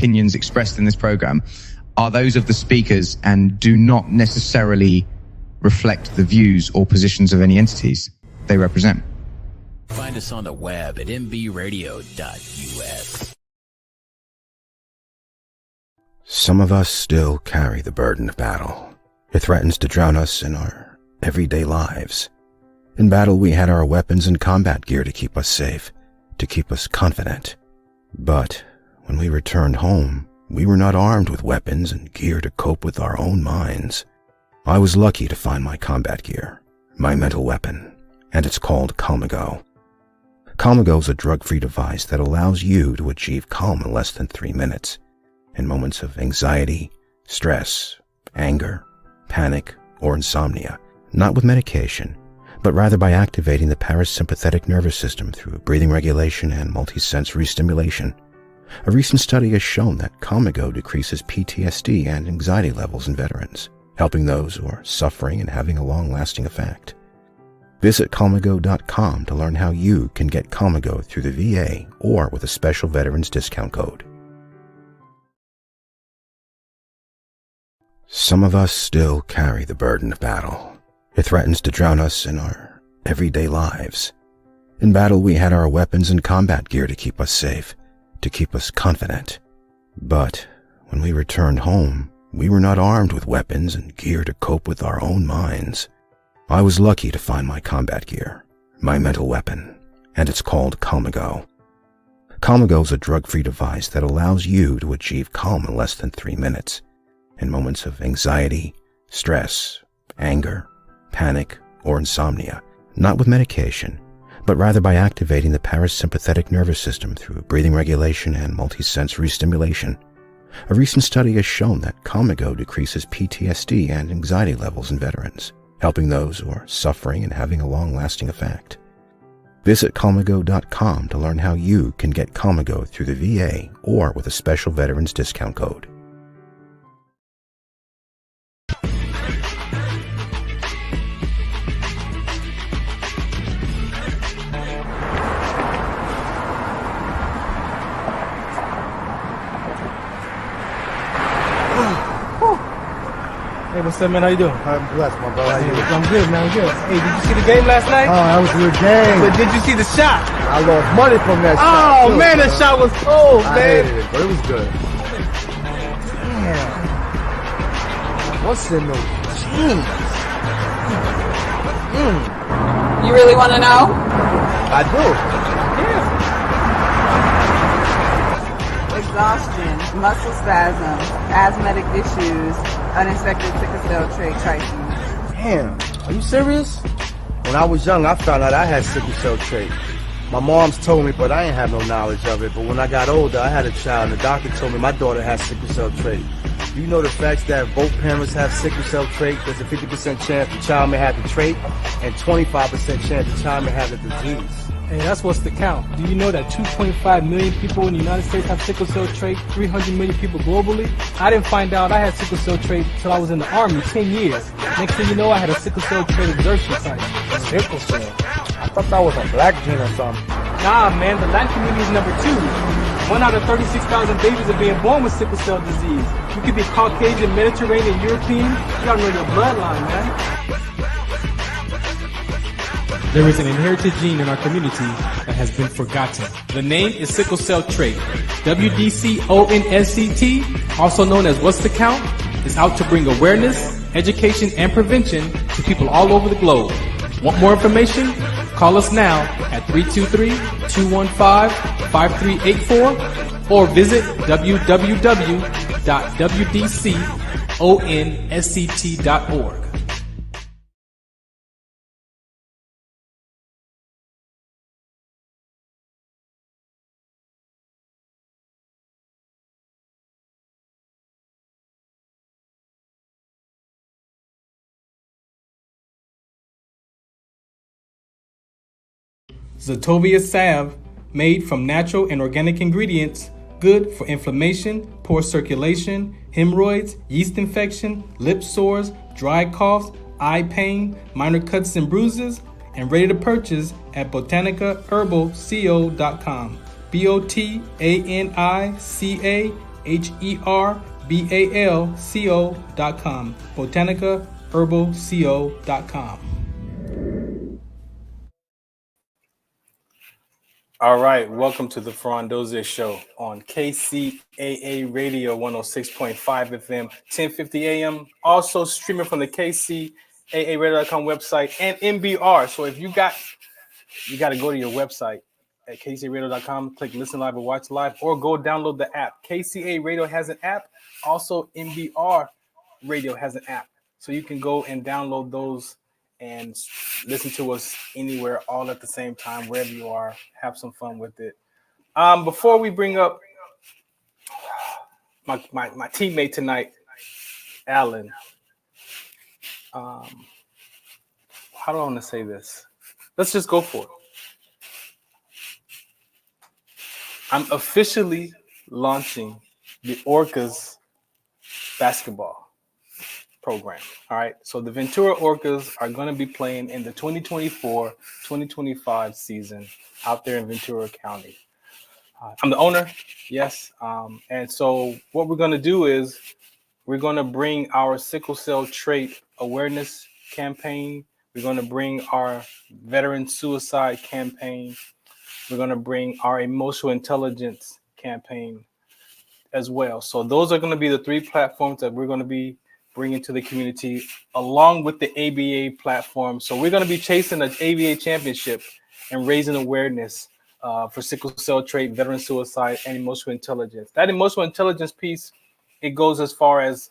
opinions expressed in this program are those of the speakers and do not necessarily reflect the views or positions of any entities they represent. Find us on the web at mbradio.us. Some of us still carry the burden of battle. It threatens to drown us in our everyday lives. In battle, we had our weapons and combat gear to keep us safe, to keep us confident. But when we returned home, we were not armed with weapons and gear to cope with our own minds. I was lucky to find my combat gear, my mental weapon, and it's called Calmago. Calmago is a drug-free device that allows you to achieve calm in less than 3 minutes in moments of anxiety, stress, anger, panic, or insomnia, not with medication, but rather by activating the parasympathetic nervous system through breathing regulation and multisensory stimulation. A recent study has shown that Calmago decreases PTSD and anxiety levels in veterans, helping those who are suffering and having a long-lasting effect. Visit Calmago.com to learn how you can get Calmago through the VA or with a special veterans discount code. Some of us still carry the burden of battle. It threatens to drown us in our everyday lives. In battle, we had our weapons and combat gear to keep us safe, to keep us confident. But when we returned home, we were not armed with weapons and gear to cope with our own minds. I was lucky to find my combat gear, my mental weapon, and it's called Calmago. Calmago is a drug-free device that allows you to achieve calm in less than 3 minutes in moments of anxiety, stress, anger, panic, or insomnia, not with medication, but rather by activating the parasympathetic nervous system through breathing regulation and multisensory stimulation. A recent study has shown that Calmago decreases PTSD and anxiety levels in veterans, helping those who are suffering and having a long-lasting effect. Visit Calmago.com to learn how you can get Calmago through the VA or with a special veterans discount code. Hey, what's up, man? How you doing? I'm blessed, my brother. How you doing? I'm good, man. I'm good. Hey, did you see the game last night? Oh, that was a good game. But did you see the shot? I lost money from that shot. Oh, too, man, that shot was cold, I man. hated it, but it was good. Damn. What's in those jeans? You really want to know? I do. Exhaustion, muscle spasms, asthmatic issues, unexpected sickle cell trait crises. Damn. Are you serious? When I was young, I found out I had sickle cell trait. My mom's told me, but I ain't have no knowledge of it. But when I got older, I had a child, and the doctor told me my daughter has sickle cell trait. You know the facts that both parents have sickle cell trait? There's a 50% chance the child may have the trait, and 25% chance the child may have the disease. Hey, that's what's the count. Do you know that 2.5 million people in the United States have sickle cell trait, 300 million people globally? I didn't find out I had sickle cell trait until I was in the Army 10 years. Next thing you know, I had a sickle cell trait exertion site. Sickle cell? I thought that was a black gene or something. Nah, man, the Latin community is number 2. 1 out of 36,000 babies are being born with sickle cell disease. You could be Caucasian, Mediterranean, European. You gotta know your bloodline, man. There is an inherited gene in our community that has been forgotten. The name is sickle cell trait. WDCONSCT, also known as What's the Count, is out to bring awareness, education, and prevention to people all over the globe. Want more information? Call us now at 323-215-5384 or visit www.wdconsct.org. Zetovia salve, made from natural and organic ingredients, good for inflammation, poor circulation, hemorrhoids, yeast infection, lip sores, dry coughs, eye pain, minor cuts and bruises, and ready to purchase at botanicaherbalco.com. BOTANICAHERBALCO.com. HERBALCO.com. BotanicaHerbalCO.com. All right, welcome to the Farron Dozier Show on KCAA Radio 106.5 FM, 1050 AM. Also streaming from the KCAARadio.com website and MBR. So if you got to go to your website at KCAARadio.com, click listen live or watch live, or go download the app. KCA Radio has an app. Also, MBR Radio has an app. So you can go and download those and listen to us anywhere, all at the same time, wherever you are. Have some fun with it. Before we bring up my teammate tonight, Alan, how do I want to say this? Let's just go for it. I'm officially launching the Orcas basketball program. All right. So the Ventura Orcas are going to be playing in the 2024-2025 season out there in Ventura County. I'm the owner. Yes. And so what we're going to do is we're going to bring our sickle cell trait awareness campaign. We're going to bring our veteran suicide campaign. We're going to bring our emotional intelligence campaign as well. So those are going to be the three platforms that we're going to be bringing to the community, along with the ABA platform. So we're going to be chasing an ABA championship and raising awareness for sickle cell trait, veteran suicide, and emotional intelligence. That emotional intelligence piece, it goes as far as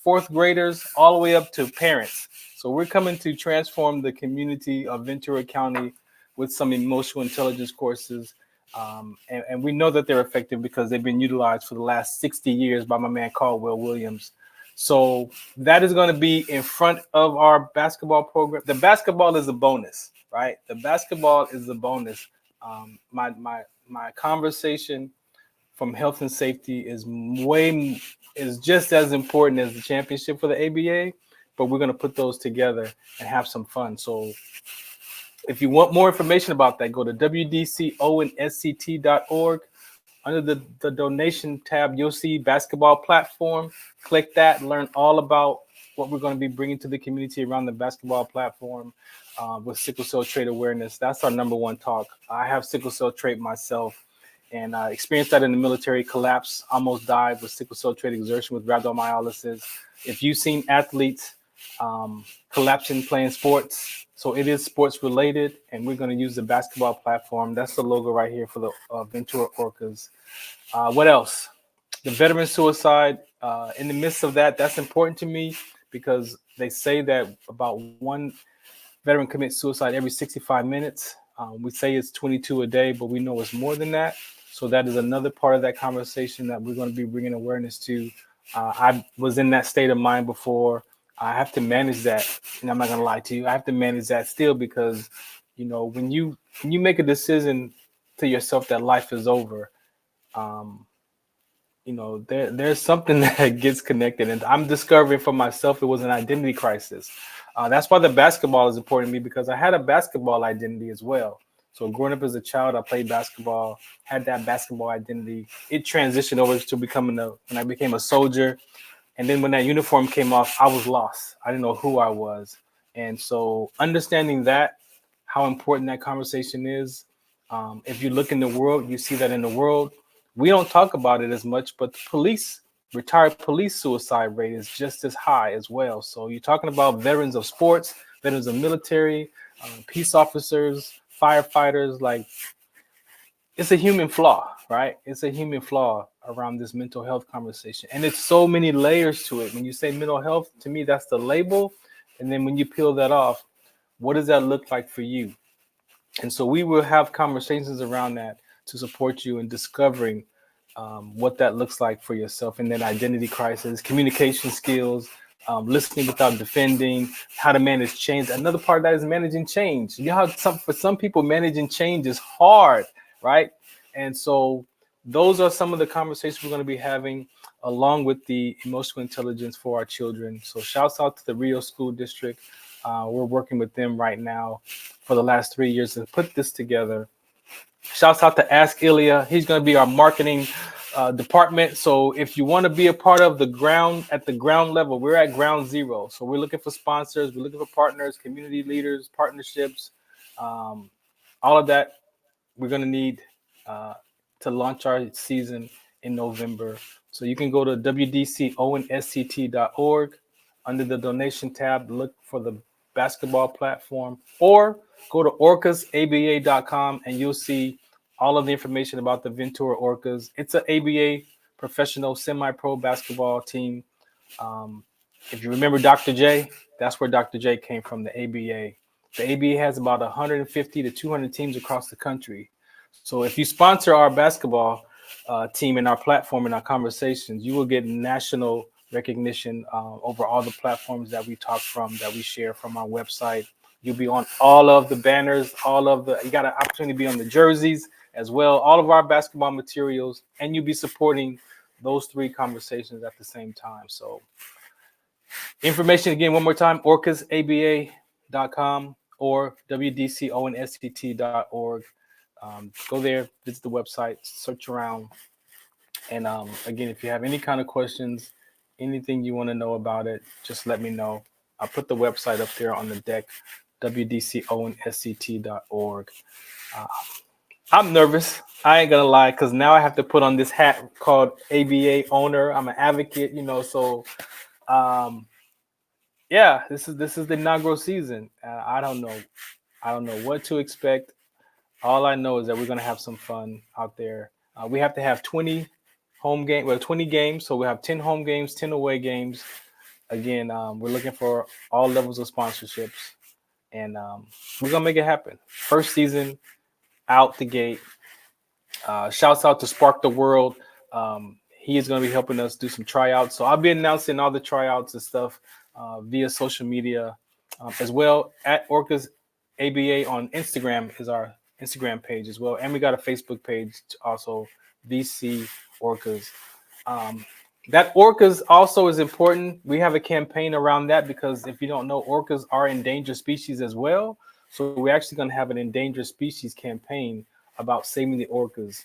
fourth graders all the way up to parents. So we're coming to transform the community of Ventura County with some emotional intelligence courses. And we know that they're effective because they've been utilized for the last 60 years by my man Caldwell Williams. So that is going to be in front of our basketball program. The basketball is a bonus, right? The basketball is a bonus. My conversation from health and safety is just as important as the championship for the ABA, but we're going to put those together and have some fun. So if you want more information about that, go to wdconsct.org. Under the donation tab, you'll see basketball platform. Click that, learn all about what we're going to be bringing to the community around the basketball platform with sickle cell trait awareness. That's our number one talk. I have sickle cell trait myself, and I experienced that in the military. Collapse, almost died with sickle cell trait exertion with rhabdomyolysis. If you've seen athletes collapsing playing sports, so it is sports related, and we're going to use the basketball platform. That's the logo right here for the Ventura Orcas. What else? The veteran suicide. In the midst of that, that's important to me because they say that about one veteran commits suicide every 65 minutes. We say it's 22 a day, but we know it's more than that. So that is another part of that conversation that we're going to be bringing awareness to. I was in that state of mind before. I have to manage that, and I'm not going to lie to you. I have to manage that still because, you know, when you make a decision to yourself that life is over, you know, there's something that gets connected, and I'm discovering for myself it was an identity crisis. That's why the basketball is important to me, because I had a basketball identity as well. So growing up as a child, I played basketball, had that basketball identity. It transitioned over to becoming when I became a soldier. And then when that uniform came off, I was lost. I didn't know who I was. And so understanding that, how important that conversation is. If you look in the world, you see that in the world, we don't talk about it as much, but the retired police suicide rate is just as high as well. So you're talking about veterans of sports, veterans of military, peace officers, firefighters, like it's a human flaw, right? It's a human flaw around this mental health conversation. And it's so many layers to it. When you say mental health, to me, that's the label. And then when you peel that off, what does that look like for you? And so we will have conversations around that to support you in discovering what that looks like for yourself. And then identity crisis, communication skills, listening without defending, how to manage change. Another part of that is managing change. You know how for some people, managing change is hard, right? And so those are some of the conversations we're going to be having, along with the emotional intelligence for our children. So shouts out to the Rio School District. We're working with them right now for the last 3 years to put this together. Shouts out to Ask Ilya. He's going to be our marketing department. So if you want to be a part of the ground level, we're at ground zero. So we're looking for sponsors, we're looking for partners, community leaders, partnerships, all of that. We're going to need to launch our season in November. So you can go to wdconsct.org under the donation tab, look for the basketball platform, or go to orcasaba.com and you'll see all of the information about the Ventura Orcas. It's an ABA professional semi-pro basketball team. If you remember Dr. J, that's where Dr. J came from, the ABA. The ABA has about 150 to 200 teams across the country. So if you sponsor our basketball team in our platform, in our conversations, you will get national recognition over all the platforms that we talk from, that we share from our website. You'll be on all of the banners, you got an opportunity to be on the jerseys as well, all of our basketball materials, and you'll be supporting those three conversations at the same time. So information again, one more time, orcasaba.com or wdconsct.org. Go there, visit the website, search around. And again, if you have any kind of questions, anything you want to know about it, just let me know. I'll put the website up there on the deck, wdconsct.org. I'm nervous. I ain't gonna lie, because now I have to put on this hat called ABA owner. I'm an advocate, so yeah, this is the inaugural season. I don't know what to expect. All I know is that we're gonna have some fun out there. We have to have 20 20 games, so we have 10 home games, 10 away games. Again, we're looking for all levels of sponsorships, and we're gonna make it happen. First season out the gate. Shouts out to Spark the World. He is going to be helping us do some tryouts. So I'll be announcing all the tryouts and stuff via social media as well. At Orcas ABA on Instagram is our Instagram page as well. And we got a Facebook page also, VC Orcas. That orcas also is important. We have a campaign around that because if you don't know, orcas are endangered species as well. So we're actually going to have an endangered species campaign about saving the orcas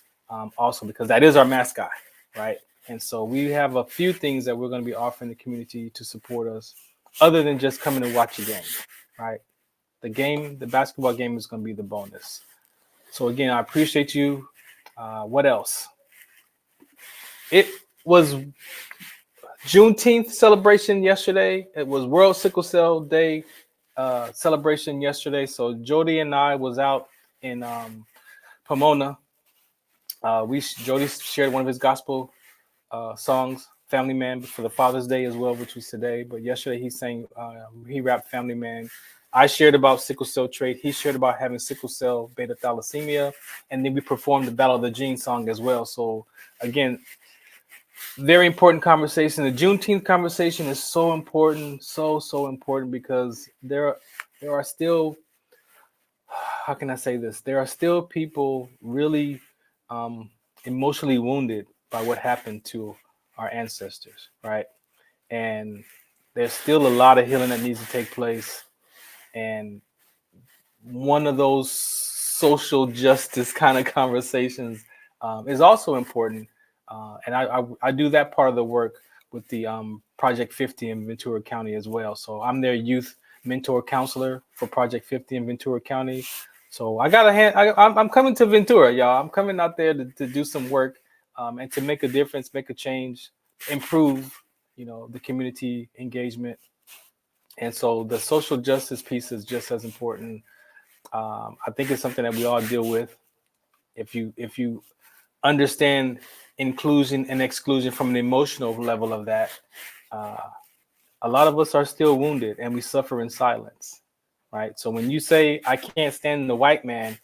also, because that is our mascot, right? And so we have a few things that we're going to be offering the community to support us other than just coming to watch a game, right? The basketball game is going to be the bonus. So again, I appreciate you. What else? It was Juneteenth celebration yesterday. It was World Sickle Cell Day celebration yesterday. So Jody and I was out in Pomona. Jody shared one of his gospel songs, Family Man, for the Father's Day as well, which was today. But yesterday he rapped Family Man. I shared about sickle cell trait. He shared about having sickle cell beta thalassemia. And then we performed the Battle of the Gene song as well. So again, very important conversation. The Juneteenth conversation is so important, so important, because there are still, how can I say this? There are still people really emotionally wounded by what happened to our ancestors, right? And there's still a lot of healing that needs to take place. And one of those social justice kind of conversations is also important. And I do that part of the work with the Project 50 in Ventura County as well. So I'm their youth mentor counselor for Project 50 in Ventura County. So I'm coming to Ventura, y'all. I'm coming out there to do some work and to make a difference, make a change, improve, the community engagement. And so the social justice piece is just as important. I think it's something that we all deal with. If you understand inclusion and exclusion from an emotional level of that, a lot of us are still wounded and we suffer in silence, right? So when you say, I can't stand the white man,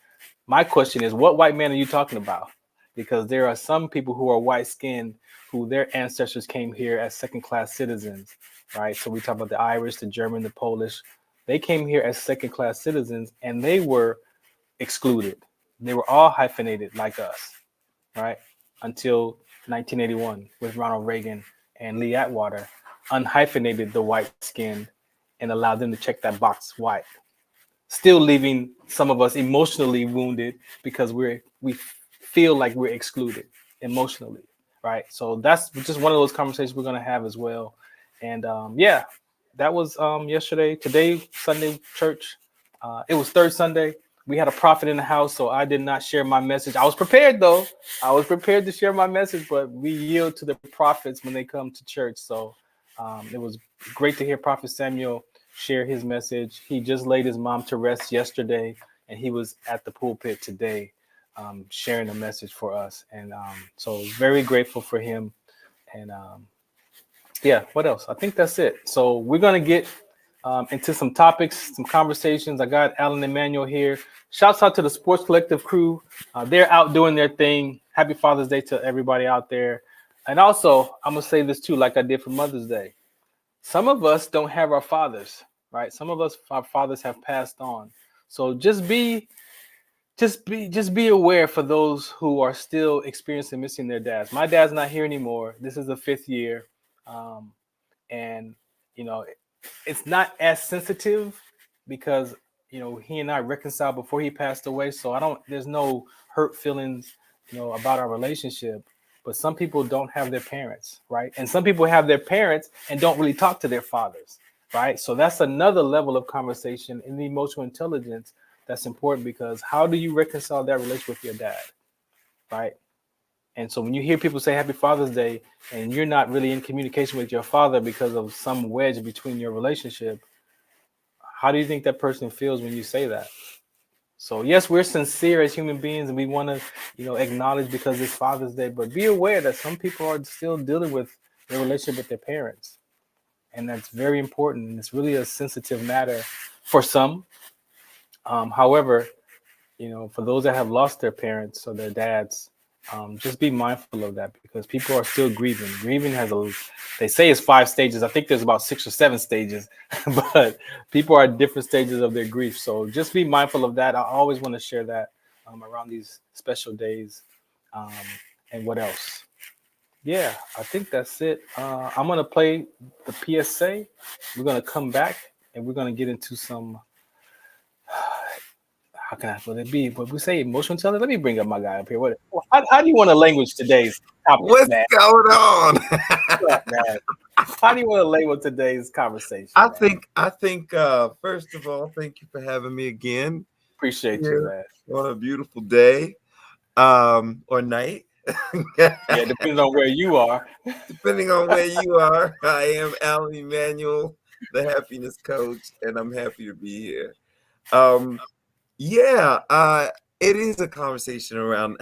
my question is, what white man are you talking about? Because there are some people who are white-skinned who their ancestors came here as second-class citizens, right? So we talk about the Irish, the German, the Polish. They came here as second-class citizens and they were excluded. They were all hyphenated like us, right? Until 1981 with Ronald Reagan and Lee Atwater unhyphenated the white skin and allowed them to check that box white, still leaving some of us emotionally wounded because we feel like we're excluded emotionally, right? So that's just one of those conversations we're going to have as well. And yeah, that was yesterday. Today, Sunday church. It was third Sunday. We had a prophet in the house, so I did not share my message. I was prepared though. I was prepared to share my message, but we yield to the prophets when they come to church. So it was great to hear Prophet Samuel share his message. He just laid his mom to rest yesterday, and he was at the pulpit today sharing a message for us. And so very grateful for him. And yeah, what else? I think that's it. So we're going to get into some topics, some conversations. I got Alan Emmanuel here. Shouts out to the Sports Collective crew. They're out doing their thing. Happy Father's Day to everybody out there. And also, I'm going to say this too, like I did for Mother's Day. Some of us don't have our fathers, right? Some of us, our fathers have passed on. So just be aware for those who are still experiencing missing their dads. My dad's not here anymore. This is the 5th year. And, you know, it's not as sensitive because, you know, he and I reconciled before he passed away. So there's no hurt feelings, you know, about our relationship. But some people don't have their parents, right? And some people have their parents and don't really talk to their fathers, right? So that's another level of conversation in the emotional intelligence that's important, because how do you reconcile that relationship with your dad, right? And so when you hear people say Happy Father's Day and you're not really in communication with your father because of some wedge between your relationship, how do you think that person feels when you say that? So yes, we're sincere as human beings and we want to, you know, acknowledge because it's Father's Day, but be aware that some people are still dealing with their relationship with their parents. And that's very important. And it's really a sensitive matter for some. However, you know, for those that have lost their parents or their dads, just be mindful of that, because people are still grieving. Grieving they say it's 5 stages. I think there's about 6 or 7 stages, but people are at different stages of their grief. So just be mindful of that. I always want to share that around these special days. And what else? Yeah, I think that's it. I'm going to play the PSA. We're going to come back and we're going to get into some, how can I put it? What we say, emotional intelligence. Let me bring up my guy up here. How do you want to language today's topic? What's man? going on? Man? How do you want to label today's conversation? I think first of all, thank you for having me again. Appreciate you, man. On a beautiful day, or night. Yeah, depending on where you are. Depending on where you are. I am Alan Emmanuel, the happiness coach, and I'm happy to be here. It is a conversation around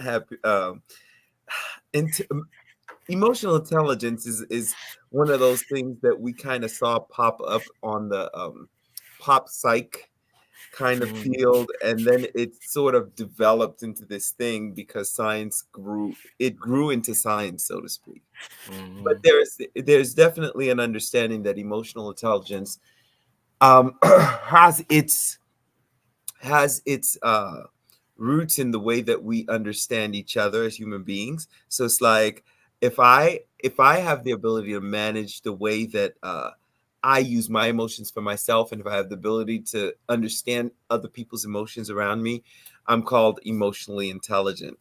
emotional intelligence is one of those things that we kind of saw pop up on the pop psych kind of field, and then it sort of developed into this thing because science grew into science, so to speak. But there's definitely an understanding that emotional intelligence has its roots in the way that we understand each other as human beings. So it's like if I have the ability to manage the way that I use my emotions for myself, and if I have the ability to understand other people's emotions around me, I'm called emotionally intelligent.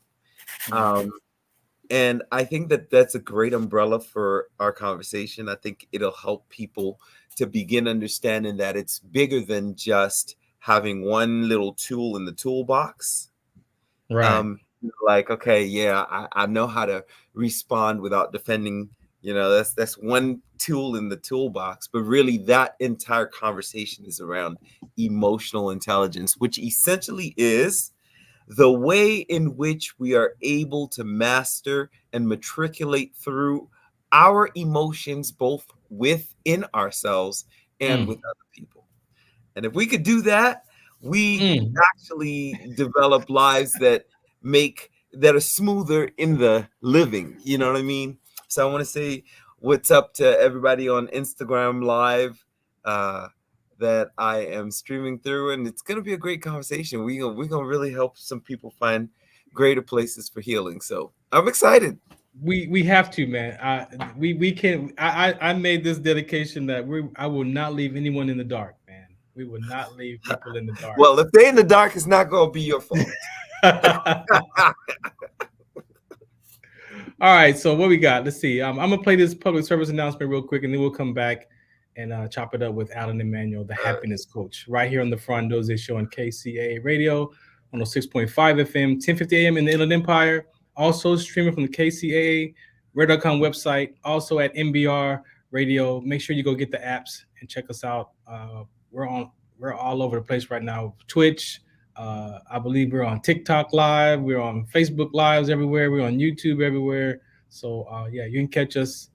And I think that that's a great umbrella for our conversation. I think it'll help people to begin understanding that it's bigger than just having one little tool in the toolbox. Right. Like, okay, yeah, I know how to respond without defending. You know, that's one tool in the toolbox. But really, that entire conversation is around emotional intelligence, which essentially is the way in which we are able to master and matriculate through our emotions, both within ourselves and with other people. And if we could do that, we actually develop lives that are smoother in the living. You know what I mean? So I want to say what's up to everybody on Instagram Live that I am streaming through, and it's going to be a great conversation. We're gonna really help some people find greater places for healing. So I'm excited. We have to, man. We can. I made this dedication that I will not leave anyone in the dark, man. We will not leave people in the dark. Well, if they're in the dark, it's not going to be your fault. All All right, so what we got? Let's see. I'm gonna play this public service announcement real quick, and then we'll come back and chop it up with Alan Emanuel, the happiness coach, right here on the Farron Dozier Show on KCAA Radio, 106.5 FM, 1050 AM in the Inland Empire. Also streaming from the KCAA Radio.com website, also at MBR Radio. Make sure you go get the apps and check us out. We're all over the place right now. Twitch. I believe we're on TikTok Live. We're on Facebook Lives everywhere. We're on YouTube everywhere. So, yeah, you can catch us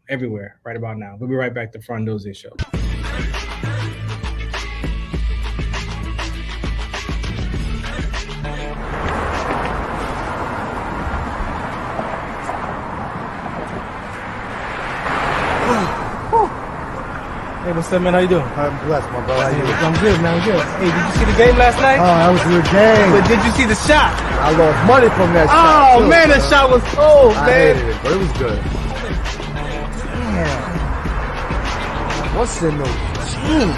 everywhere right about now. We'll be right back to Farron Dozier Show. Hey, what's up, man? How you doing? I'm blessed, my brother. How you doing? I'm good, man. I'm good. Hey, did you see the game last night? Oh, that was a good game. But did you see the shot? I lost money from that shot. Oh, man, that shot was cold, I man. hated it, but it was good. Damn. What's in those jeans?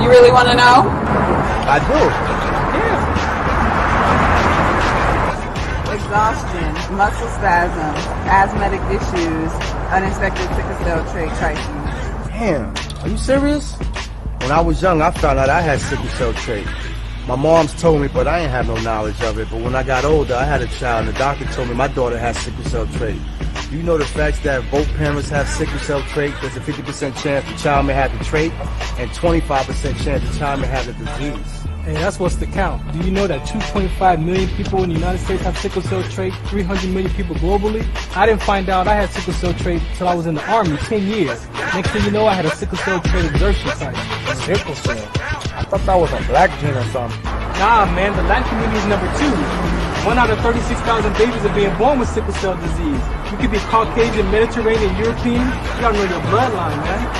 You really want to know? I do. Exhaustion, muscle spasm, asthmatic issues, unexpected sickle cell trait crises. Damn. Are you serious? When I was young, I found out I had sickle cell trait. My mom's told me, but I ain't have no knowledge of it. But when I got older, I had a child, and the doctor told me my daughter has sickle cell trait. Do you know the facts that if both parents have sickle cell trait, there's a 50% chance the child may have the trait, and 25% chance the child may have the disease. Hey, that's what's the count. Do you know that 2.5 million people in the United States have sickle cell trait, 300 million people globally? I didn't find out I had sickle cell trait until I was in the Army 10 years. Next thing you know, I had a sickle cell trait exertion site. Sickle cell? I thought that was a black gene or something. Nah, man, the Latin community is number 2. 1 out of 36,000 babies are being born with sickle cell disease. You could be Caucasian, Mediterranean, European. You gotta know your bloodline, man.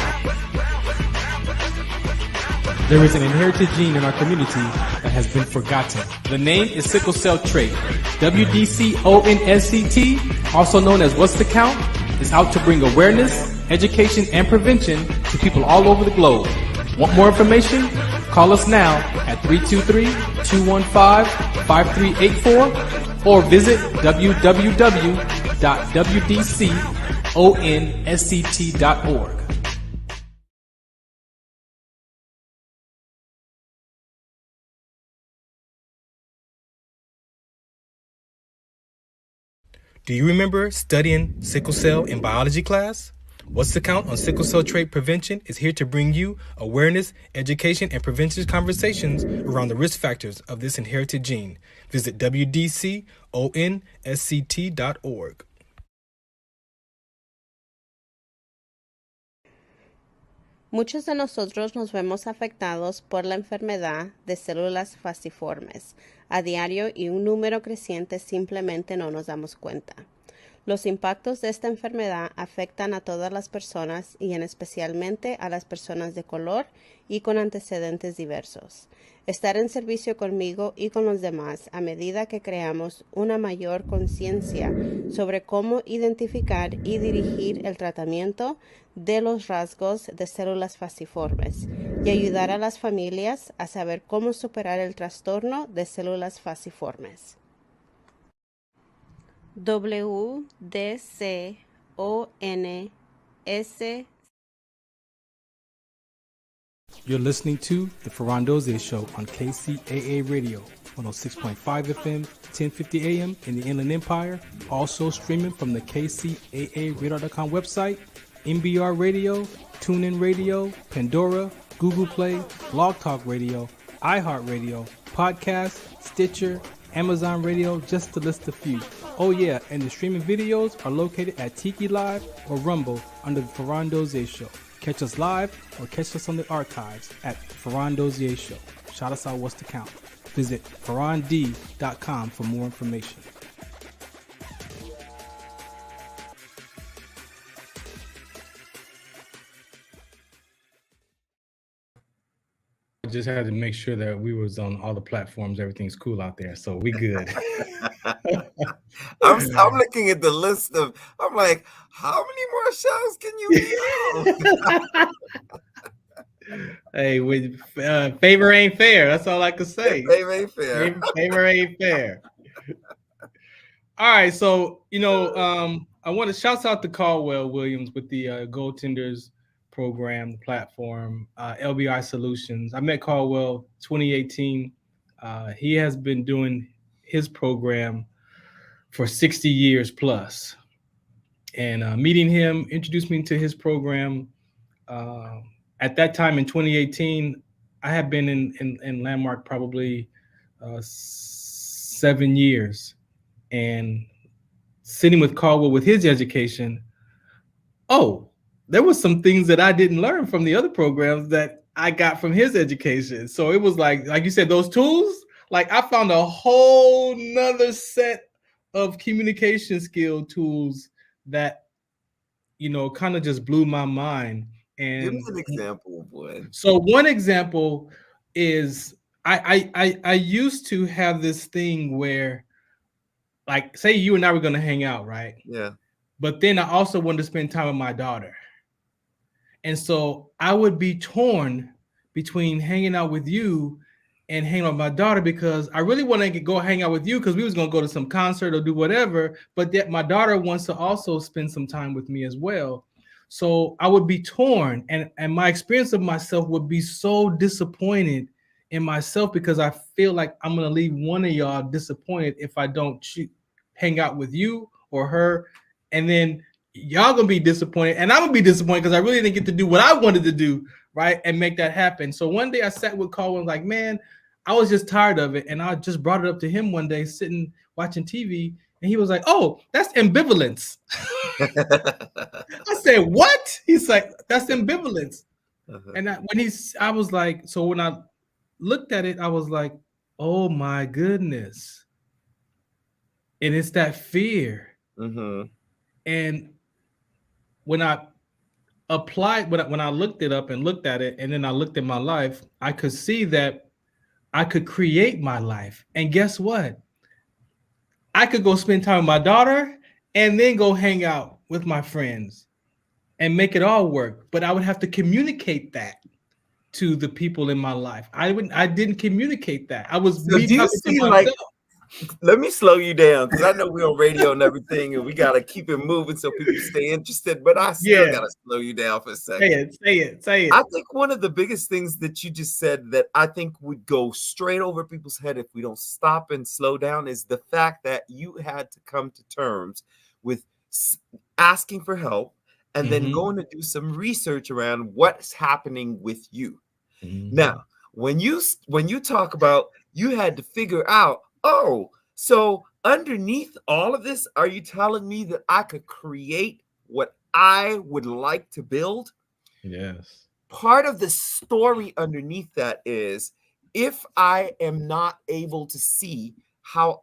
There is an inherited gene in our community that has been forgotten. The name is sickle cell trait. WDCONSCT, also known as What's the Count, is out to bring awareness, education, and prevention to people all over the globe. Want more information? Call us now at 323-215-5384 or visit www.wdconsct.org. Do you remember studying sickle cell in biology class? What's the Count on sickle cell trait prevention is here to bring you awareness, education, and prevention conversations around the risk factors of this inherited gene. Visit wdconsct.org. Muchos de nosotros nos vemos afectados por la enfermedad de células falciformes a diario y un número creciente simplemente no nos damos cuenta. Los impactos de esta enfermedad afectan a todas las personas y en especialmente a las personas de color y con antecedentes diversos. Estar en servicio conmigo y con los demás a medida que creamos una mayor conciencia sobre cómo identificar y dirigir el tratamiento de los rasgos de células falciformes y ayudar a las familias a saber cómo superar el trastorno de células falciformes. WDCONS. You're listening to The Farron Dozier Show on KCAA Radio, 106.5 FM, 1050 AM in the Inland Empire. Also streaming from the KCAA Radio.com website, MBR Radio, TuneIn Radio, Pandora, Google Play, Blog Talk Radio, iHeartRadio, Podcast, Stitcher, Amazon Radio, just to list a few. Oh yeah, and the streaming videos are located at Tiki Live or Rumble under the Farron Dozier Show. Catch us live or catch us on the archives at Farron Dozier Show. Shout us out, What's the Count? Visit farrond.com for more information. I just had to make sure that we was on all the platforms. Everything's cool out there, so we good. I'm looking at the list of. I'm like, how many more shows can you be on? Hey, with favor ain't fair. That's all I can say. Favor ain't fair. Favor ain't fair. All right, so I want to shout out to Caldwell Williams with the Goaltenders program platform, LBI Solutions. I met Caldwell 2018. He has been doing his program for 60 years plus, and meeting him introduced me to his program. Uh, at that time in 2018, I had been in Landmark probably 7 years, and sitting with Caldwell with his education, there was some things that I didn't learn from the other programs that I got from his education. So it was like you said, those tools, like I found a whole nother set of communication skill tools that, kind of just blew my mind. Give me And an example of one. so one example is I used to have this thing where, like, say you and I were going to hang out, right? Yeah. But then I also wanted to spend time with my daughter. And so I would be torn between hanging out with you and hanging out with my daughter, because I really want to go hang out with you because we was going to go to some concert or do whatever. But that my daughter wants to also spend some time with me as well. So I would be torn, and my experience of myself would be so disappointed in myself, because I feel like I'm going to leave one of y'all disappointed if I don't hang out with you or her. And then y'all gonna be disappointed, and I'm gonna be disappointed because I really didn't get to do what I wanted to do, right, and make that happen. So one day I sat with Caldwell and was like, man, I was just tired of it, and I just brought it up to him one day, sitting watching TV, and he was like, "Oh, that's ambivalence." I said, "What?" He's like, "That's ambivalence." And I was like, so when I looked at it, I was like, "Oh my goodness!" And it's that fear. And when I applied, when I looked it up and looked at it, and then I looked at my life, I could see that I could create my life. And guess what? I could go spend time with my daughter and then go hang out with my friends and make it all work. But I would have to communicate that to the people in my life. I didn't communicate that. I was So do you see, like, let me slow you down, because I know we're on radio and everything, and we got to keep it moving so people stay interested, but I still got to slow you down for a second. Say it. I think one of the biggest things that you just said that I think would go straight over people's head if we don't stop and slow down is the fact that you had to come to terms with asking for help and then going to do some research around what's happening with you. Now, when you talk about you had to figure out, so underneath all of this, are you telling me that I could create what I would like to build? Yes. Part of the story underneath that is, if I am not able to see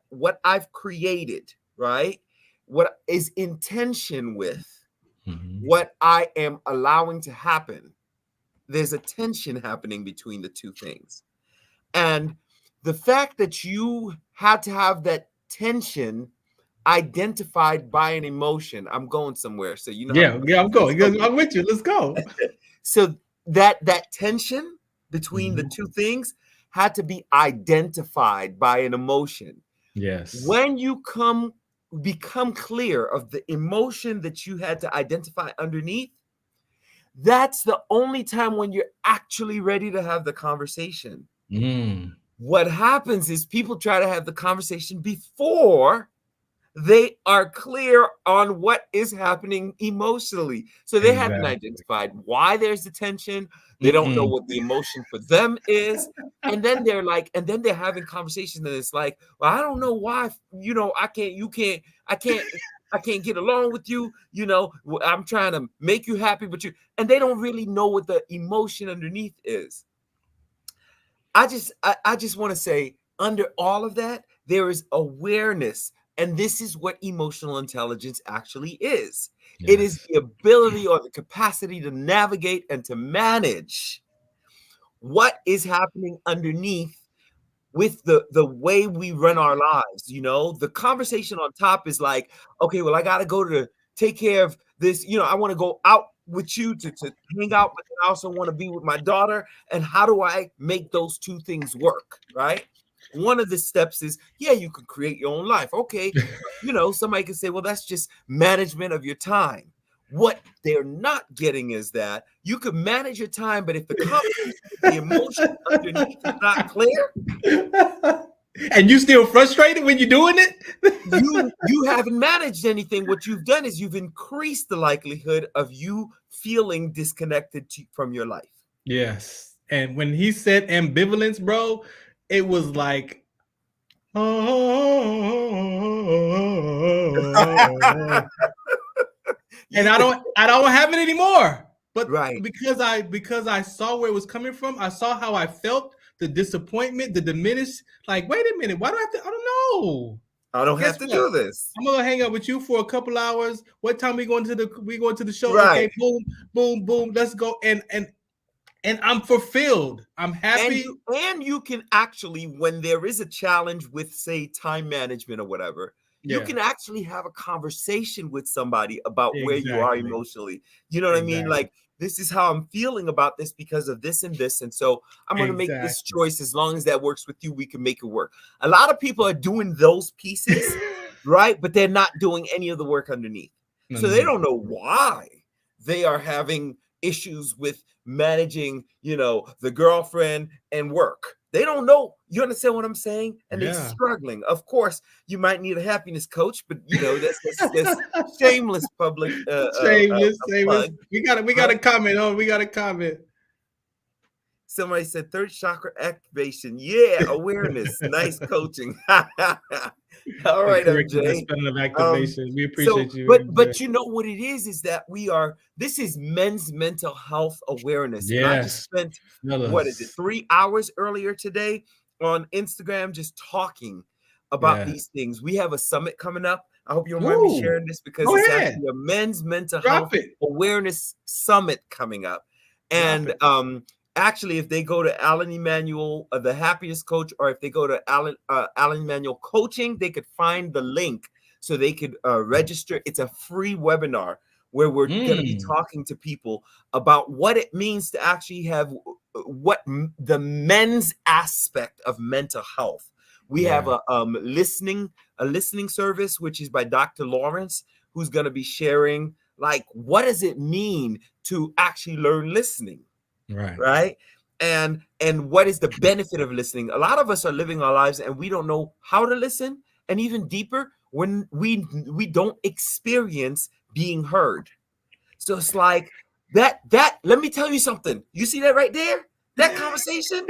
what I've created, right? What is in tension with what I am allowing to happen, there's a tension happening between the two things. And the fact that you had to have that tension identified by an emotion. I'm going somewhere. So I'm going. I'm with you. Let's go. So that tension between the two things had to be identified by an emotion. Yes. When you become clear of the emotion that you had to identify underneath, that's the only time when you're actually ready to have the conversation. What happens is people try to have the conversation before they are clear on what is happening emotionally. So they haven't identified why there's the tension. They don't know what the emotion for them is. And then they're having conversations, and it's like, well, I don't know why, I can't get along with you. I'm trying to make you happy, and they don't really know what the emotion underneath is. I just want to say, under all of that, there is awareness. And this is what emotional intelligence actually is. Yes. It is the ability or the capacity to navigate and to manage what is happening underneath with the way we run our lives. The conversation on top is like, okay, well, I got to go to take care of this. I want to go out with you to hang out, but I also want to be with my daughter. And how do I make those two things work, right? One of the steps is, you can create your own life. Okay, somebody could say, well, that's just management of your time. What they're not getting is that you could manage your time, but if the conversation, the emotion underneath is not clear, and you still frustrated when you're doing it, you haven't managed anything. What you've done is you've increased the likelihood of you feeling disconnected from your life. Yes. And when he said ambivalence, bro, it was like, and I don't have it anymore. But because I saw where it was coming from, I saw how I felt, the disappointment, the diminished. Like, wait a minute, why do I have to? I don't know. I don't have to do this. I'm gonna hang out with you for a couple hours. What time we going to the show? Right. Okay, boom, boom, boom. Let's go. And I'm fulfilled. I'm happy. And you can actually, when there is a challenge with, say, time management or whatever, you can actually have a conversation with somebody about where you are emotionally. You know what I mean? Like, this is how I'm feeling about this because of this and this. And so I'm going to make this choice. As long as that works with you, we can make it work. A lot of people are doing those pieces, right? But they're not doing any of the work underneath. So they don't know why they are having issues with managing, the girlfriend and work. They don't know. You understand what I'm saying? And they're struggling. Of course, you might need a happiness coach, but that's shameless public. Shameless. We got a comment on. We got a comment. Somebody said third chakra activation. Yeah, awareness. Nice coaching. All right, MJ. Of activation. We appreciate you. But you know what it is that this is men's mental health awareness. Yes. And I just spent, 3 hours earlier today on Instagram just talking about these things. We have a summit coming up. I hope you don't mind me sharing this because it's actually a men's mental health awareness summit coming up. And actually, if they go to Alan Emanuel, the happiness coach, or if they go to Alan Emanuel coaching, they could find the link so they could register. It's a free webinar where we're going to be talking to people about what it means to actually have the men's aspect of mental health. We have a listening service, which is by Dr. Lawrence, who's going to be sharing, like, what does it mean to actually learn listening? Right. And what is the benefit of listening? A lot of us are living our lives and we don't know how to listen. And even deeper, when we don't experience being heard. So it's like that, let me tell you something. You see that right there? That conversation?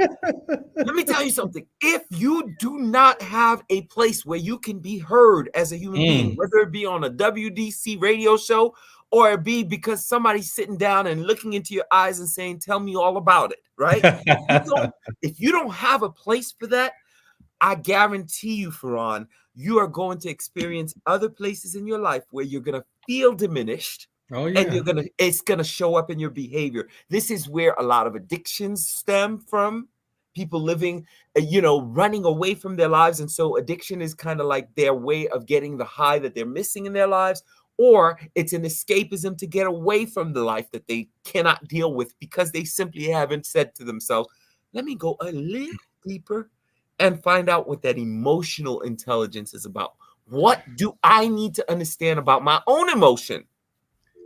Let me tell you something. If you do not have a place where you can be heard as a human being, whether it be on a WDC radio show or it be because somebody's sitting down and looking into your eyes and saying, tell me all about it, right? If you don't have a place for that, I guarantee you, Farron, you are going to experience other places in your life where you're going to feel diminished. And it's going to show up in your behavior. This is where a lot of addictions stem from. People living, running away from their lives. And so addiction is kind of like their way of getting the high that they're missing in their lives. Or it's an escapism to get away from the life that they cannot deal with because they simply haven't said to themselves, let me go a little deeper and find out what that emotional intelligence is about. What do I need to understand about my own emotion?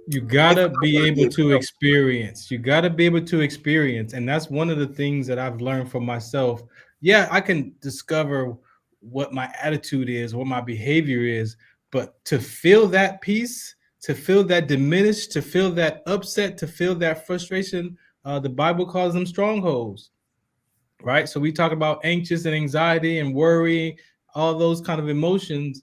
You gotta be able to experience. You gotta be able to experience. And that's one of the things that I've learned for myself. Yeah, I can discover what my attitude is, what my behavior is, but to feel that peace, to feel that diminished, to feel that upset, to feel that frustration, the Bible calls them strongholds, right? So we talk about anxious and anxiety and worry, all those kind of emotions,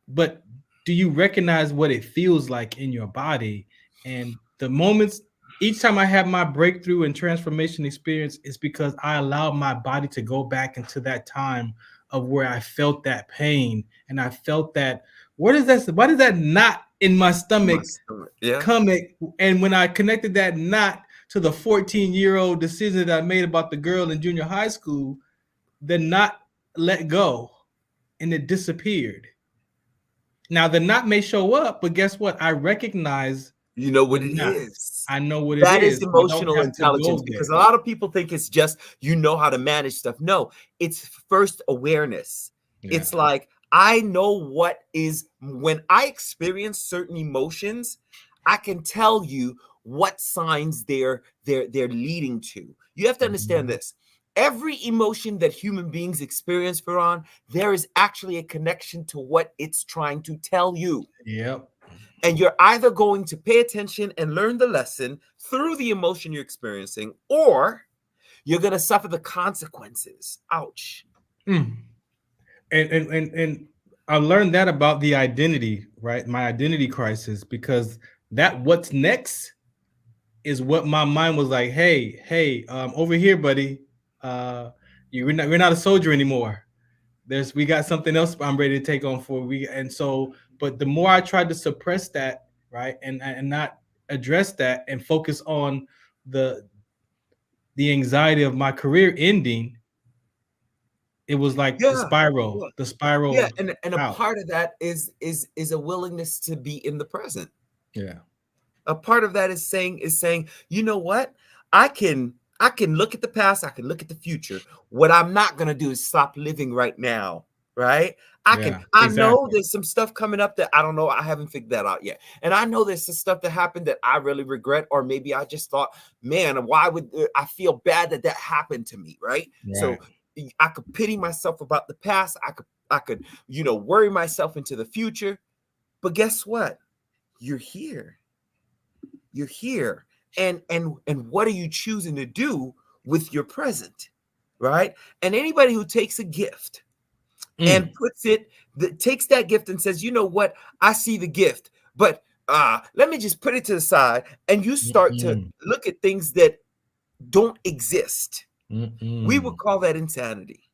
but do you recognize what it feels like in your body? And the moments, each time I have my breakthrough and transformation experience, is because I allowed my body to go back into that time of where I felt that pain and I felt that, why does that knot in my stomach coming? And when I connected that knot to the 14-year-old decision that I made about the girl in junior high school, the knot let go and it disappeared. Now the knot may show up, but guess what? I recognize. You know what it is. I know what it is. That is emotional intelligence, because a lot of people think it's just how to manage stuff. No, it's first awareness. Yeah. It's like, I know what is, when I experience certain emotions, I can tell you what signs they're leading to. You have to understand this. Every emotion that human beings experience, Farron, there is actually a connection to what it's trying to tell you. Yep. And you're either going to pay attention and learn the lesson through the emotion you're experiencing, or you're going to suffer the consequences. Ouch. And I learned that about the identity, right? My identity crisis, because that what's next is what my mind was like, hey, over here, buddy. We're not a soldier anymore. We got something else I'm ready to take on for. But the more I tried to suppress that, right, and not address that and focus on the anxiety of my career ending, it was like the spiral. Yeah, and a out. part of that is a willingness to be in the present. Yeah. A part of that is saying, you know what? I can look at the past, I can look at the future. What I'm not gonna do is stop living right now, right? I know there's some stuff coming up that I don't know. I haven't figured that out yet. And I know there's some stuff that happened that I really regret, or maybe I just thought, man, why would I feel bad that happened to me, right? So I could pity myself about the past. I could, worry myself into the future. But guess what? You're here. You're here. And what are you choosing to do with your present, right? And anybody who takes a gift and takes that gift and says, you know what, I see the gift, but let me just put it to the side, and you start to look at things that don't exist. We would call that insanity,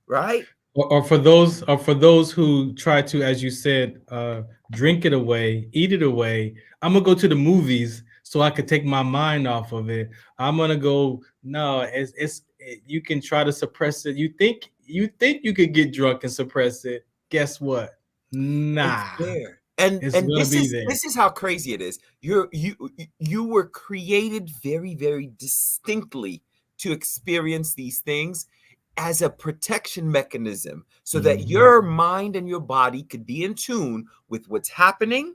right? Or for those who try to, as you said, drink it away, eat it away. I'm gonna go to the movies so I could take my mind off of it. I'm gonna go. No, you can try to suppress it. You think you could get drunk and suppress it. Guess what? Nah. It's there. And this is how crazy it is. You were created very, very distinctly to experience these things as a protection mechanism, so that your mind and your body could be in tune with what's happening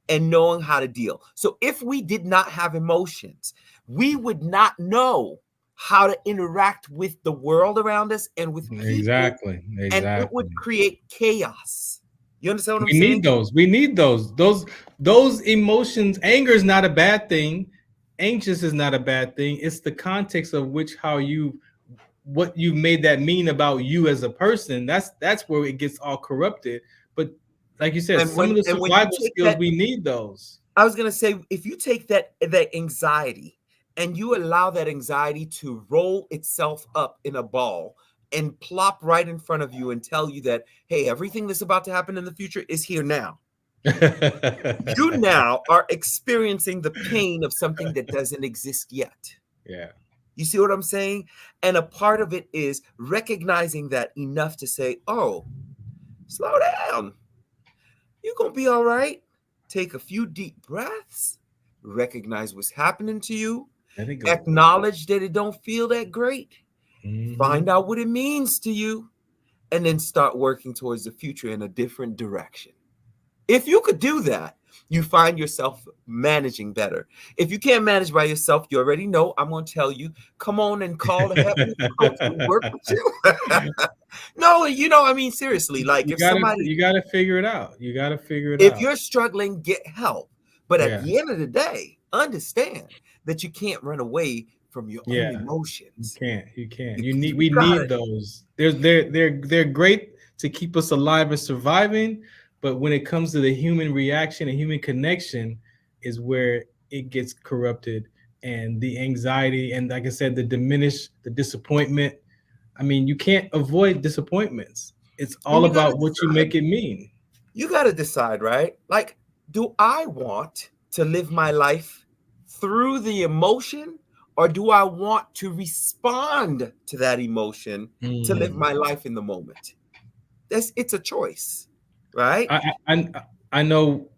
and knowing how to deal. So if we did not have emotions, we would not know how to interact with the world around us and with people. Exactly. And it would create chaos. You understand what I'm saying? We need those emotions. Anger is not a bad thing. Anxious is not a bad thing. It's the context of what you made that mean about you as a person. That's where it gets all corrupted. But like you said, some of the survival skills, we need those. I was gonna say, if you take that anxiety and you allow that anxiety to roll itself up in a ball and plop right in front of you and tell you that, hey, everything that's about to happen in the future is here now. You now are experiencing the pain of something that doesn't exist yet. Yeah. You see what I'm saying? And a part of it is recognizing that enough to say, oh, slow down. You're going to be all right. Take a few deep breaths. Recognize what's happening to you. Acknowledge that it don't feel that great. Find out what it means to you. And then start working towards the future in a different direction. If you could do that, you find yourself managing better. If you can't manage by yourself, you already know I'm going to tell you, come on and call the heaven to work with you. No, I mean, seriously, like you got to figure it out. If you're struggling, get help. But at the end of the day, understand that you can't run away from your own emotions. You can't. We need those. They're great to keep us alive and surviving. But when it comes to the human reaction and human connection is where it gets corrupted, and the anxiety and, like I said, the disappointment. I mean, you can't avoid disappointments. It's all about what you make it mean. You got to decide, right? Like, do I want to live my life through the emotion, or do I want to respond to that emotion to live my life in the moment? It's a choice. Right. I know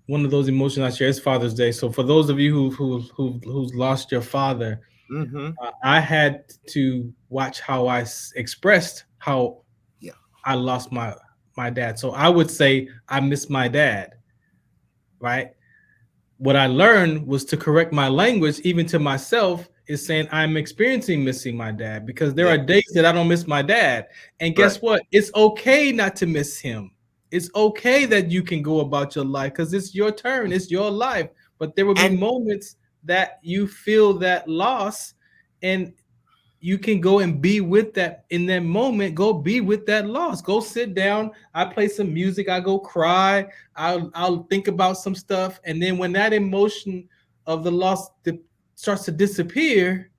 one of those emotions I share is Father's Day. So for those of you who's lost your father, I had to watch how I expressed how I lost my my dad. So I would say I miss my dad, right? What I learned was to correct my language, even to myself, is saying I'm experiencing missing my dad, because there Yeah. are days that I don't miss my dad. And guess Right. what? It's okay not to miss him. It's okay that you can go about your life because it's your turn, it's your life. But there will be And moments that you feel that loss, and you can go and be with that in that moment. Go be with that loss. Go sit down. I play some music. I go cry. I'll think about some stuff, and then when that emotion of the loss starts to disappear,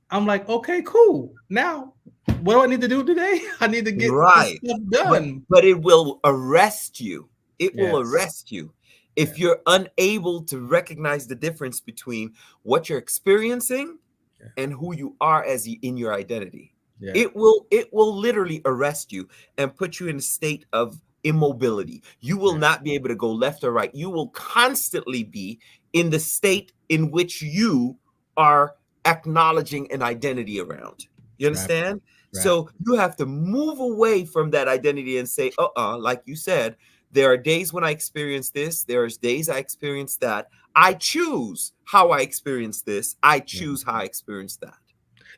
I'm like, okay, cool. Now, what do I need to do today? I need to get this right. stuff done. But it will arrest you. It will Yes. arrest you if you're unable to recognize the difference between what you're experiencing and who you are as in your identity. Yeah. It will literally arrest you and put you in a state of immobility. You will not be able to go left or right. You will constantly be in the state in which you are acknowledging an identity around. You understand? Right. So you have to move away from that identity and say, like you said, there are days when I experience this. There's days I experience that. I choose how I experience this. I choose how I experience that.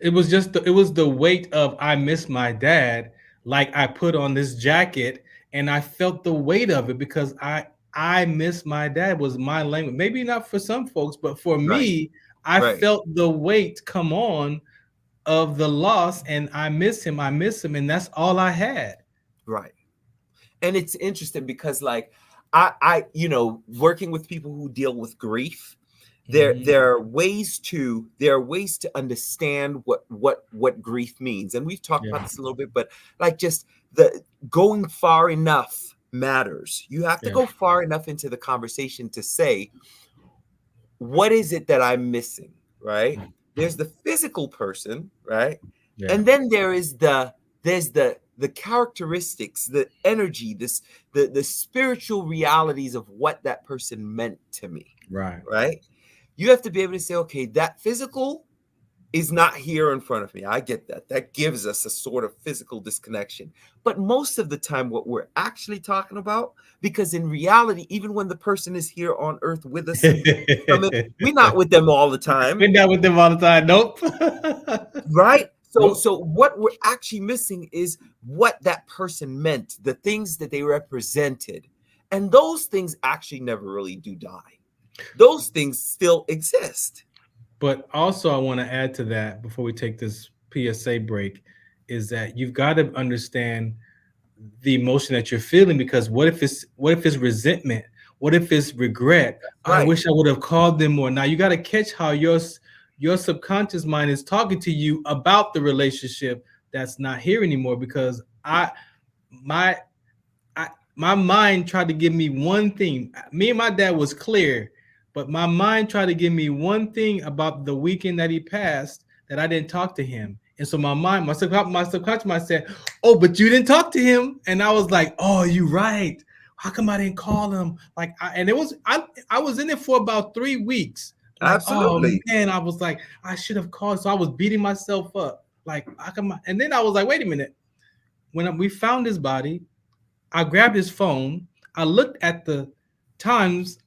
It was just it was the weight of I miss my dad. Like I put on this jacket and I felt the weight of it because I miss my dad was my language. Maybe not for some folks, but for me, I felt the weight come on of the loss, and I miss him, and that's all I had. Right. And it's interesting because like I working with people who deal with grief, there are ways to understand what grief means. And we've talked about this a little bit, but like just the going far enough matters. You have to go far enough into the conversation to say, what is it that I'm missing? Right? There's the physical person, right? Yeah. And then there's the characteristics, the energy, the spiritual realities of what that person meant to me. Right. You have to be able to say, okay, that physical is not here in front of me. I get that. That gives us a sort of physical disconnection. But most of the time, what we're actually talking about, because in reality, even when the person is here on earth with us, we're not with them all the time. We're not with them all the time. Nope. Right? So what we're actually missing is what that person meant, the things that they represented. And those things actually never really do die. Those things still exist. But also I want to add to that before we take this PSA break is that you've got to understand the emotion that you're feeling, because what if it's resentment? What if it's regret? I wish I would have called them more. Now you got to catch how your subconscious mind is talking to you about the relationship that's not here anymore, because my mind tried to give me one thing. Me and my dad was clear, but my mind tried to give me one thing about the weekend that he passed that I didn't talk to him. And so my subconscious mind said, "Oh, but you didn't talk to him." And I was like, "Oh, you're right. How come I didn't call him?" Like, I was in it for about 3 weeks. Like, absolutely. Oh man, I was like, I should have called. So I was beating myself up. Like, how come and then I was like, wait a minute. When we found his body, I grabbed his phone. I looked at the times,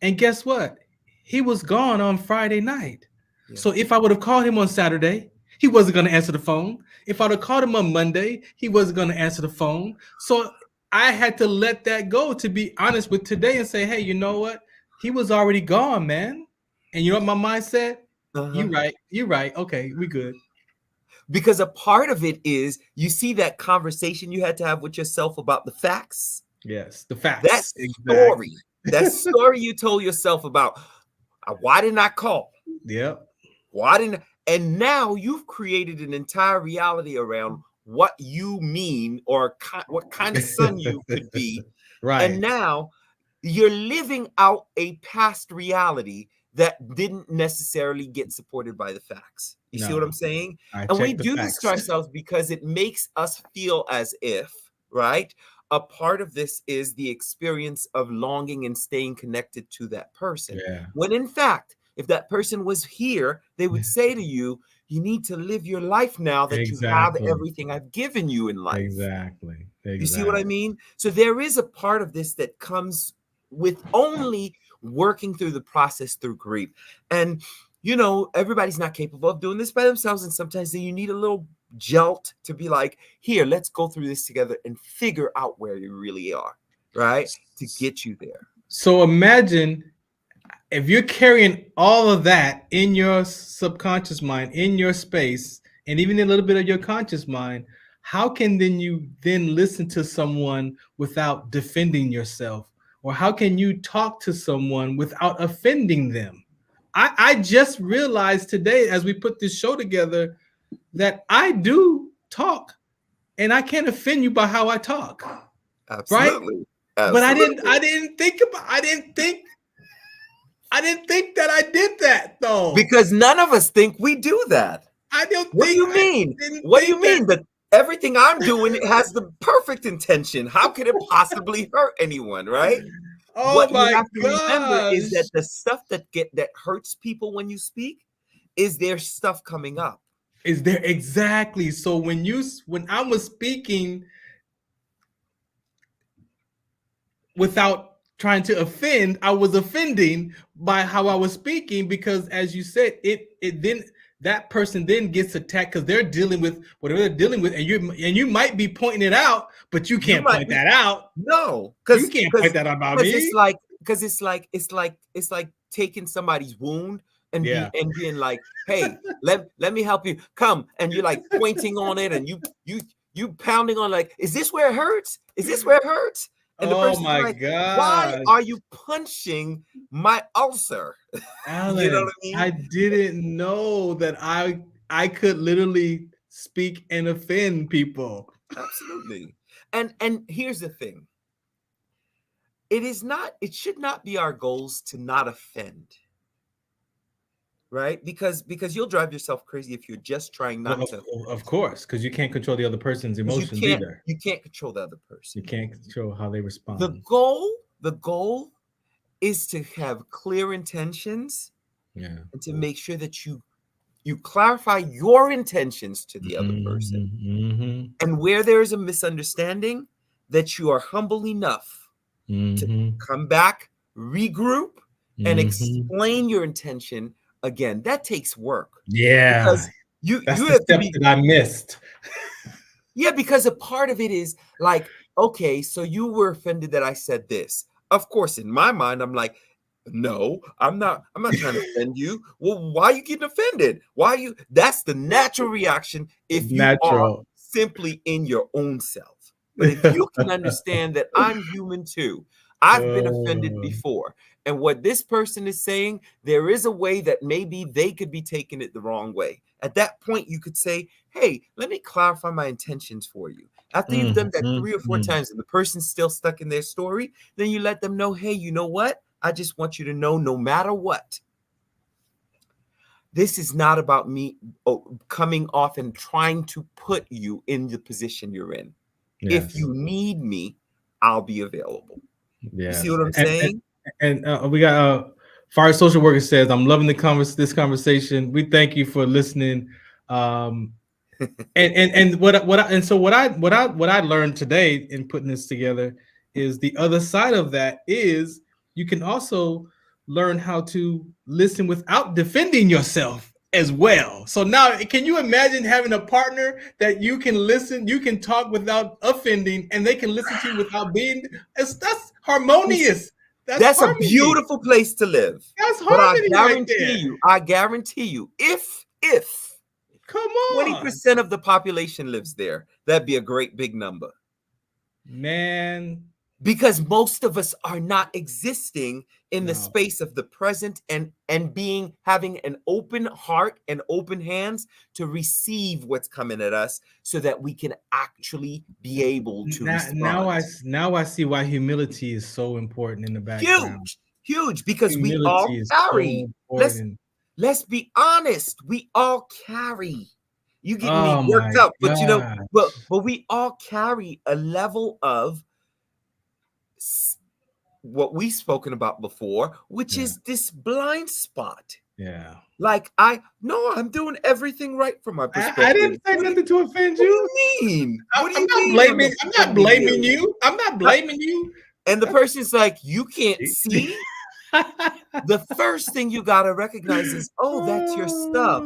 and guess what? He was gone on Friday night. Yeah. So if I would have called him on Saturday, he wasn't going to answer the phone. If I would have called him on Monday, he wasn't going to answer the phone. So I had to let that go, to be honest with today, and say, hey, you know what? He was already gone, man. And you know what my mind said? You're right. Okay, we good. Because a part of it is, you see that conversation you had to have with yourself about the facts. Yes, the facts. That story you told yourself about, why didn't I call? Yep. Why didn't? And now you've created an entire reality around what you mean, or what kind of son you could be. Right. And now you're living out a past reality that didn't necessarily get supported by the facts. You see what I'm saying? And we do this to ourselves because it makes us feel as if, right? A part of this is the experience of longing and staying connected to that person. Yeah. When in fact, if that person was here, they would say to you, You need to live your life now that you have everything I've given you in life. Exactly. You see what I mean? So there is a part of this that comes with only working through the process through grief. And, you know, everybody's not capable of doing this by themselves. And sometimes you need a little jolt to be like, here, let's go through this together and figure out where you really are, right? To get you there. So imagine if you're carrying all of that in your subconscious mind, in your space, and even a little bit of your conscious mind, how can then you then listen to someone without defending yourself? Or how can you talk to someone without offending them? I just realized today, as we put this show together, that I do talk and I can't offend you by how I talk. Absolutely. Right? Absolutely. But I didn't think that I did that though. Because none of us think we do that. What do you mean? What do you mean that everything I'm doing has the perfect intention? How could it possibly hurt anyone, right? Oh what my you have to gosh. remember is that the stuff that hurts people when you speak is their stuff coming up. Is there exactly? So when I was speaking without trying to offend, I was offending by how I was speaking, because as you said, it then that person then gets attacked because they're dealing with whatever they're dealing with, and you might be pointing it out, but you can't point that out. No, because you can't point that out about me. It's like taking somebody's wound and being like, hey, let me help you. Come, and you're like pointing on it, and you pounding on, like, is this where it hurts? Is this where it hurts? And the person's like, why are you punching my ulcer? Alan, you know what I mean? I didn't know that I could literally speak and offend people. Absolutely. And here's the thing. It should not be our goals to not offend. Right? Because you'll drive yourself crazy if you're just trying not to. Of course, because you can't control the other person's emotions either. You can't control the other person. You can't control how they respond. The goal is to have clear intentions, and to make sure that you clarify your intentions to the other person. And where there is a misunderstanding, that you are humble enough to come back, regroup, and explain your intention. Again, that takes work. Yeah, because you have to be. That I missed. Yeah, because a part of it is like, okay, so you were offended that I said this. Of course, in my mind, I'm like, no, I'm not trying to offend you. Well, why are you getting offended? Why are you? That's the natural reaction if you are simply in your own self. But if you can understand that I'm human too, I've been offended before. And what this person is saying, there is a way that maybe they could be taking it the wrong way. At that point, you could say, hey, let me clarify my intentions for you. After you've done that 3 or 4 times and the person's still stuck in their story, then you let them know, hey, you know what? I just want you to know, no matter what, this is not about me coming off and trying to put you in the position you're in. Yes. If you need me, I'll be available. Yeah. You see what I'm saying? And we got Farron Social Worker says, I'm loving this conversation. We thank you for listening. And what I learned today in putting this together is the other side of that is you can also learn how to listen without defending yourself as well. So now, can you imagine having a partner that you can listen, you can talk without offending, and they can listen to you without being? That's harmonious. That's a beautiful place to live. That's harmony. But I guarantee you, if come on, 20% of the population lives there, that'd be a great big number. Man. Because most of us are not existing in the space of the present and having an open heart and open hands to receive what's coming at us so that we can actually be able to respond. Now I see why humility is so important in the background. Huge, because humility we all carry. Let's be honest, we all carry. You get me worked up, but but we all carry a level of what we've spoken about before, which is this blind spot Yeah. Like I'm doing everything right from my perspective. I didn't say nothing to offend you. What do you mean? What do you I'm mean? blaming. I'm not blaming you. I'm not blaming you. And the person's like, you can't see. The first thing you gotta recognize is, oh, that's your stuff,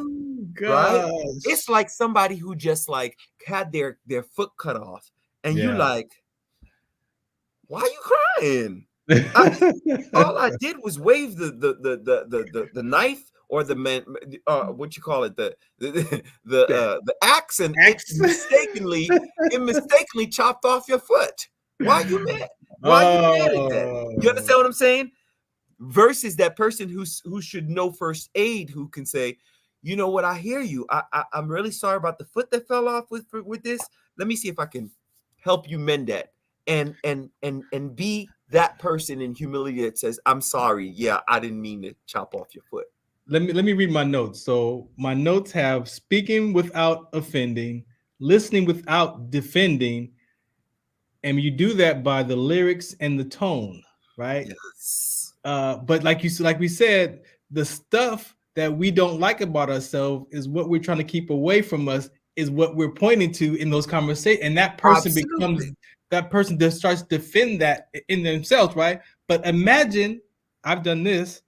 right? It's like somebody who just like had their foot cut off, and you like, why are you crying? All I did was wave the knife or the what you call it, the axe, and it mistakenly chopped off your foot. Why are you mad? Why are you mad at that? You understand what I'm saying? Versus that person who should know first aid, who can say, you know what, I hear you. I'm really sorry about the foot that fell off with this. Let me see if I can help you mend that. And be that person in humility that says, I'm sorry. Yeah, I didn't mean to chop off your foot. Let me read my notes. So my notes have speaking without offending, listening without defending, and you do that by the lyrics and the tone, right? Yes. But like we said, the stuff that we don't like about ourselves is what we're trying to keep away from us, is what we're pointing to in those conversations. And that person becomes that person that starts to defend that in themselves, right? But imagine, I've done this,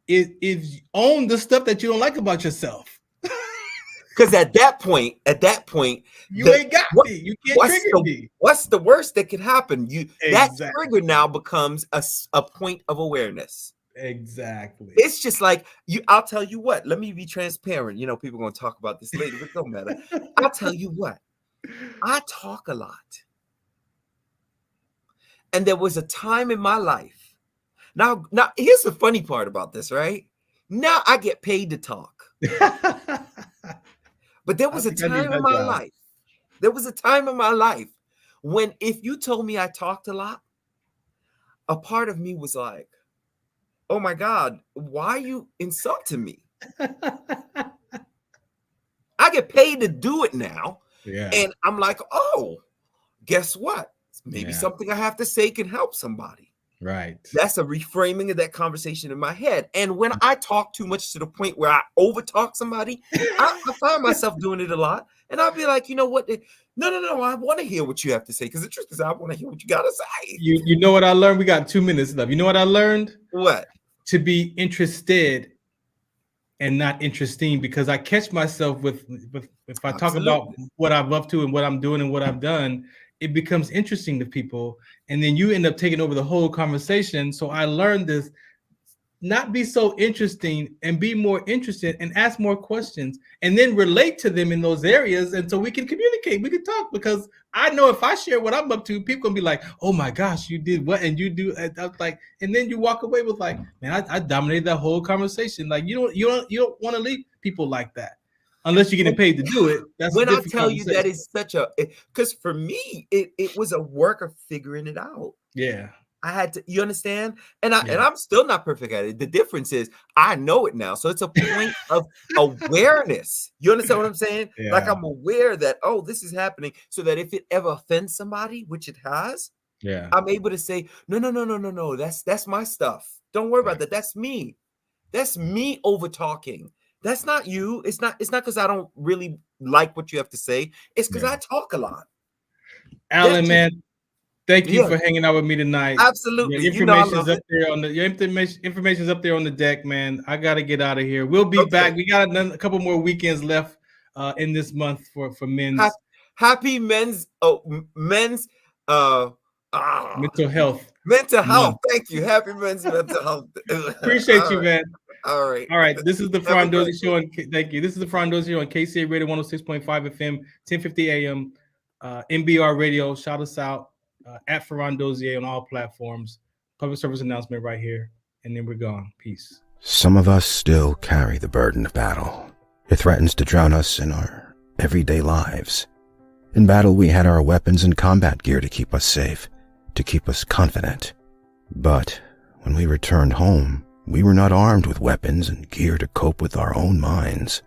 is own the stuff that you don't like about yourself. Because at that point, you ain't got me. You can't trigger me. What's the worst that could happen? That trigger now becomes a point of awareness. Exactly. It's just like I'll tell you what. Let me be transparent. You know, people are going to talk about this later, but it don't matter. I'll tell you what. I talk a lot, and there was a time in my life. Now, here's the funny part about this, right? Now I get paid to talk. But there was a time in my life. There was a time in my life when if you told me I talked a lot, a part of me was like, oh my God, why are you insulting me? I get paid to do it now. Yeah. And I'm like, oh, guess what? Maybe something I have to say can help somebody. Right. That's a reframing of that conversation in my head. And when I talk too much to the point where I overtalk somebody, I find myself doing it a lot. And I'll be like, you know what? No, I want to hear what you have to say. Because the truth is, I want to hear what you got to say. You know what I learned? We got 2 minutes left. You know what I learned? What? To be interested and not interesting, because I catch myself with if I talk about what I'm up to and what I'm doing and what I've done, it becomes interesting to people, and then you end up taking over the whole conversation. So I learned this: not be so interesting and be more interested and ask more questions, and then relate to them in those areas, and so we can communicate, we can talk. Because I know if I share what I'm up to, people gonna be like, "Oh my gosh, you did what?" And you do. I was like, and then you walk away with like, "Man, I dominated that whole conversation." Like you don't want to leave people like that. Unless you're getting paid to do it. That's when I tell you that is such a, because for me, it was a work of figuring it out. Yeah. I had to, you understand? And I'm still not perfect at it. The difference is I know it now. So it's a point of awareness. You understand what I'm saying? Yeah. Like I'm aware that, oh, this is happening, so that if it ever offends somebody, which it has, I'm able to say, no. That's my stuff. Don't worry about that. That's me. That's me over talking. That's not you. It's not because I don't really like what you have to say. It's because I talk a lot. Alan, man, thank you for hanging out with me tonight. Absolutely. Your information's up there on the information's up there on the deck, man. I gotta get out of here. We'll be back. We got a couple more weekends left in this month for men's. Happy men's mental health. Mental health. Thank you. Happy men's mental health. Appreciate you, man. All right. This is the Farron Dozier Show. Thank you. This is the Farron Dozier Show on KCA Radio 106.5 FM, 1050 AM, MBR Radio. Shout us out at Farron Dozier on all platforms. Public service announcement right here. And then we're gone. Peace. Some of us still carry the burden of battle. It threatens to drown us in our everyday lives. In battle, we had our weapons and combat gear to keep us safe, to keep us confident. But when we returned home, we were not armed with weapons and gear to cope with our own minds.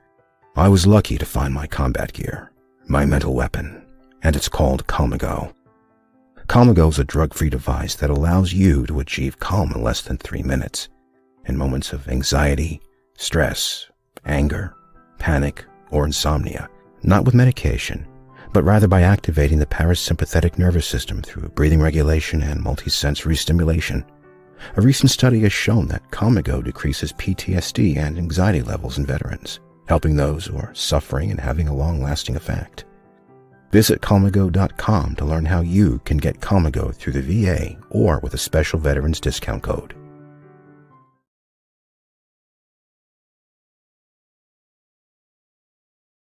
I was lucky to find my combat gear, my mental weapon, and it's called Calmago. Calmago is a drug-free device that allows you to achieve calm in less than 3 minutes. In moments of anxiety, stress, anger, panic, or insomnia, not with medication, but rather by activating the parasympathetic nervous system through breathing regulation and multisensory stimulation. A recent study has shown that Comigo decreases PTSD and anxiety levels in veterans, helping those who are suffering and having a long-lasting effect. Visit Comigo.com to learn how you can get Comigo through the VA or with a special veterans discount code.